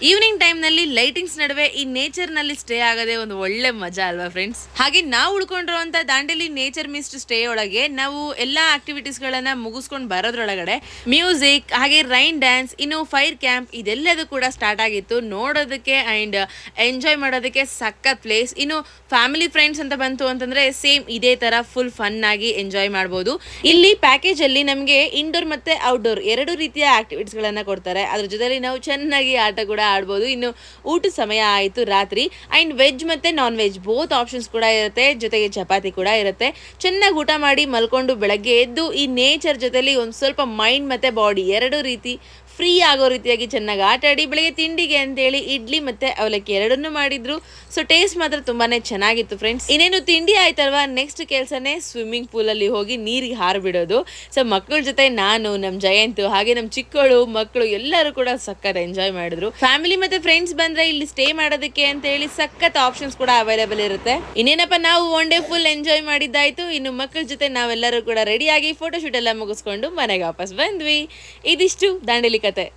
Evening time ನಲ್ಲಿ lightings ನಡುವೆ ಈ ನೇಚರ್ ನಲ್ಲಿ ಸ್ಟೇ ಆಗದೆ ಒಂದು ಒಳ್ಳೆ ಮಜಾ ಅಲ್ವಾ ಫ್ರೆಂಡ್ಸ್. ಹಾಗೆ ನಾವು ಉಳ್ಕೊಂಡಿರುವಂತ ದಾಂಡೇಲಿ ನೇಚರ್ ಮಿಸ್ಟ್ ಸ್ಟೇ ಒಳಗೆ ನಾವು ಎಲ್ಲಾ ಆಕ್ಟಿವಿಟೀಸ್ ಗಳನ್ನ ಮುಗಿಸ್ಕೊಂಡು ಬರೋದ್ರೊಳಗಡೆ ಮ್ಯೂಸಿಕ್ ಹಾಗೆ ರೈನ್ ಡ್ಯಾನ್ಸ್ ಇನ್ನು ಫೈರ್ ಕ್ಯಾಂಪ್ ಇದೆಲ್ಲದೂ ಕೂಡ ಸ್ಟಾರ್ಟ್ ಆಗಿತ್ತು. ನೋಡೋದಕ್ಕೆ ಅಂಡ್ ಎಂಜಾಯ್ ಮಾಡೋದಕ್ಕೆ ಸಖತ್ ಪ್ಲೇಸ್. ಇನ್ನು ಫ್ಯಾಮಿಲಿ ಫ್ರೆಂಡ್ಸ್ ಅಂತ ಬಂತು ಅಂತಂದ್ರೆ ಸೇಮ್ ಇದೇ ತರ ಫುಲ್ ಫನ್ ಆಗಿ ಎಂಜಾಯ್ ಮಾಡಬಹುದು. ಇಲ್ಲಿ ಪ್ಯಾಕೇಜ್ ಅಲ್ಲಿ ನಮಗೆ ಇಂಡೋರ್ ಮತ್ತೆ ಔಟ್ಡೋರ್ ಎರಡು ರೀತಿಯ ಆಕ್ಟಿವಿಟೀಸ್ ಗಳನ್ನ ಕೊಡ್ತಾರೆ. ಅದ್ರ ಜೊತೆಲಿ ನಾವು ಚೆನ್ನಾಗಿ ಆಟ ಕೂಡ ಆಡ್ಬೋದು. ಇನ್ನು ಊಟ ಸಮಯ ಆಯಿತು ರಾತ್ರಿ ಅಂಡ್ ವೆಜ್ ಮತ್ತೆ ನಾನ್ ವೆಜ್ ಬೋತ್ ಆಪ್ಷನ್ಸ್ ಕೂಡ ಇರುತ್ತೆ. ಜೊತೆಗೆ ಚಪಾತಿ ಕೂಡ ಇರುತ್ತೆ. ಚೆನ್ನಾಗಿ ಊಟ ಮಾಡಿ ಮಲ್ಕೊಂಡು ಬೆಳಗ್ಗೆ ಎದ್ದು ಈ ನೇಚರ್ ಜೊತೆಲಿ ಒಂದು ಸ್ವಲ್ಪ ಮೈಂಡ್ ಮತ್ತೆ ಬಾಡಿ ಎರಡು ರೀತಿ ಫ್ರೀ ಆಗೋ ರೀತಿಯಾಗಿ ಚೆನ್ನಾಗಿ ಆಟ ಆಡಿ ಬೆಳಗ್ಗೆ ತಿಂಡಿಗೆ ಅಂತೇಳಿ ಇಡ್ಲಿ ಮತ್ತೆ ಅವಲಕ್ಕಿ ಎರಡನ್ನೂ ಮಾಡಿದ್ರು. ಸೊ ಟೇಸ್ಟ್ ಮಾತ್ರ ತುಂಬಾನೇ ಚೆನ್ನಾಗಿತ್ತು ಫ್ರೆಂಡ್ಸ್. ಇನ್ನೇನು ತಿಂಡಿ ಆಯ್ತಲ್ವಾ, ನೆಕ್ಸ್ಟ್ ಕೆಲಸನೇ ಸ್ವಿಮ್ಮಿಂಗ್ ಪೂಲ್ ಅಲ್ಲಿ ಹೋಗಿ ನೀರಿಗೆ ಹಾರ್ಬಿಡೋದು. ಸೊ ಮಕ್ಕಳ ಜೊತೆ ನಾನು ನಮ್ಮ ಜಯಂತು ಹಾಗೆ ನಮ್ಮ ಚಿಕ್ಕಳು ಮಕ್ಕಳು ಎಲ್ಲರೂ ಕೂಡ ಸಖತ್ ಎಂಜಾಯ್ ಮಾಡಿದ್ರು. ಫ್ಯಾಮಿಲಿ ಮತ್ತೆ ಫ್ರೆಂಡ್ಸ್ ಬಂದ್ರೆ ಇಲ್ಲಿ ಸ್ಟೇ ಮಾಡೋದಕ್ಕೆ ಅಂತ ಹೇಳಿ ಸಖತ್ ಆಪ್ಷನ್ಸ್ ಕೂಡ ಅವೈಲೇಬಲ್ ಇರುತ್ತೆ. ಇನ್ನೇನಪ್ಪ ನಾವು ಒನ್ ಡೇ ಫುಲ್ ಎಂಜಾಯ್ ಮಾಡಿದ್ದಾಯ್ತು. ಇನ್ನು ಮಕ್ಕಳ ಜೊತೆ ನಾವೆಲ್ಲರೂ ಕೂಡ ರೆಡಿ ಆಗಿ ಫೋಟೋ ಶೂಟ್ ಎಲ್ಲ ಮುಗಿಸ್ಕೊಂಡು ಮನೆಗೆ ವಾಪಸ್ ಬಂದ್ವಿ. ಇದಿಷ್ಟು ದಾಂಡೇಲಿ ಕತೆ.